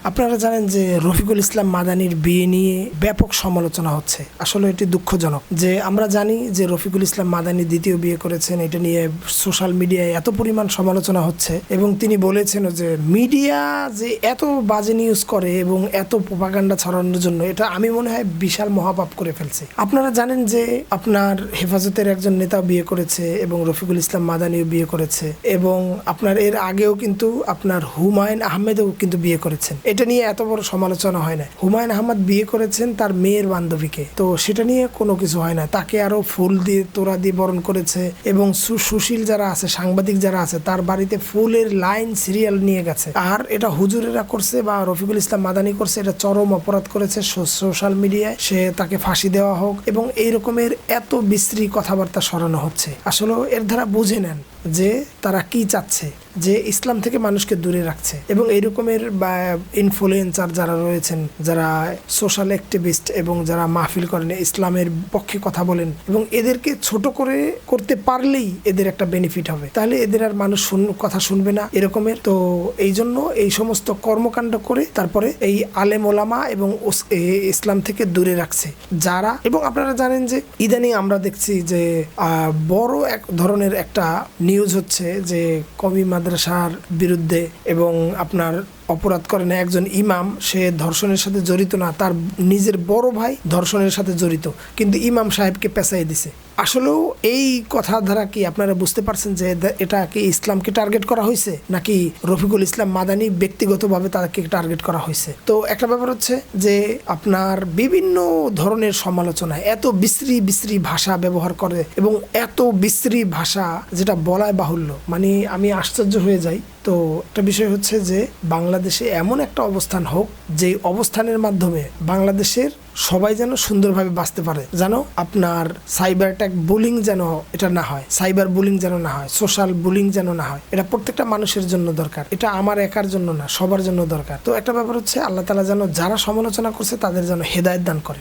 আপনারা জানেন যে রফিকুল ইসলাম মাদানির বিয়ে নিয়ে ব্যাপক সমালোচনা হচ্ছে। আসলে এটি দুঃখজনক যে আমরা জানি যে রফিকুল ইসলাম মাদানি দ্বিতীয় বিয়ে করেছেন। এটা নিয়ে সোশ্যাল মিডিয়ায় এত পরিমাণ সমালোচনা হচ্ছে এবং তিনি বলেছেন যে মিডিয়া যে এত বাজে নিউজ করে এবং এত প্রোপাগান্ডা ছড়ানোর জন্য এটা আমি মনে হয় বিশাল মহাপাপ করে ফেলছে। আপনারা জানেন যে আপনার হেফাজতের একজন নেতা বিয়ে করেছে এবং রফিকুল ইসলাম মাদানিও বিয়ে করেছে এবং আপনার এর আগেও কিন্তু আপনার হুমায়ুন আহমেদও কিন্তু বিয়ে করেছেন। এটা নিয়ে এত বড় সমালোচনা হয় না। হুমায়ুন আহমেদ বিয়ে করেছেন তার মেয়ের বান্ধবীকে, তো সেটা নিয়ে কোনো কিছু হয় না। তাকে আরো ফুল দিয়ে তোড়া দিয়ে বরণ করেছে এবং সুশীল যারা আছে, সাংবাদিক যারা আছে, তার বাড়িতে ফুলের লাইন সিরিয়াল নিয়ে গেছে। আর এটা হুজুরেরা করছে বা রফিকুল ইসলাম মাদানি করছে, এটা চরম অপরাধ করেছে সোশ্যাল মিডিয়ায়। সে তাকে ফাঁসি দেওয়া হোক এবং এই রকমের এত বিশ্রী কথাবার্তা সরানো হচ্ছে। আসলে এর দ্বারা বুঝে নেন যে তারা কি চাচ্ছে, যে ইসলাম থেকে মানুষকে দূরে রাখছে। এবং এই রকমের বা ইনফ্লুয়েন্সার যারা রয়েছেন, যারা সোশ্যাল অ্যাক্টিভিস্ট এবং যারা মাহফিল করেন, ইসলামের পক্ষে কথা বলেন এবং এদেরকে ছোট করে করতে পারলেই এদের একটা বেনিফিট হবে, তাহলে এদের আর মানুষ কথা শুনবে না এরকমের। তো এই জন্য এই সমস্ত কর্মকাণ্ড করে তারপরে এই আলেম ওলামা এবং ইসলাম থেকে দূরে রাখছে যারা। এবং আপনারা জানেন যে ইদানিং আমরা দেখছি যে বড় এক ধরনের একটা নিউজ হচ্ছে যে কওমি মাদ্রাসার বিরুদ্ধে এবং আপনার অপরাধ করে না একজন ইমাম, সে ধর্ষণের সাথে জড়িত না, তার নিজের বড় ভাই ধর্ষণের সাথে জড়িত, কিন্তু ইমাম সাহেবকে পেঁচাই দিছে। আসলেও এই কথা দ্বারা কি আপনারা বুঝতে পারছেন যে এটা কি ইসলামকে টার্গেট করা হয়েছে নাকি রফিকুল ইসলাম মাদানি ব্যক্তিগতভাবে তাকে টার্গেট করা হয়েছে? তো একটা ব্যাপার হচ্ছে যে আপনার বিভিন্ন ধরনের সমালোচনা, এত বিশ্রী ভাষা ব্যবহার করে এবং এত বিশ্রী ভাষা যেটা বলায় বাহুল্য, মানে আমি আশ্চর্য হয়ে যাই। তো একটা বিষয় হচ্ছে যে বাংলাদেশে এমন একটা অবস্থান হোক যে অবস্থানের মাধ্যমে বাংলাদেশের সবাই যেন সুন্দরভাবে বাঁচতে পারে, যেন আপনার সাইবার অ্যাটাক বুলিং যেন এটা না হয়, সাইবার বুলিং যেন না হয়, সোশ্যাল বুলিং যেন না হয়। এটা প্রত্যেকটা মানুষের জন্য দরকার, এটা আমার একার জন্য না, সবার জন্য দরকার। তো একটা ব্যাপার হচ্ছে আল্লাহ তাআলা যেন যারা সমালোচনা করছে তাদের যেন হেদায়েত দান করেন।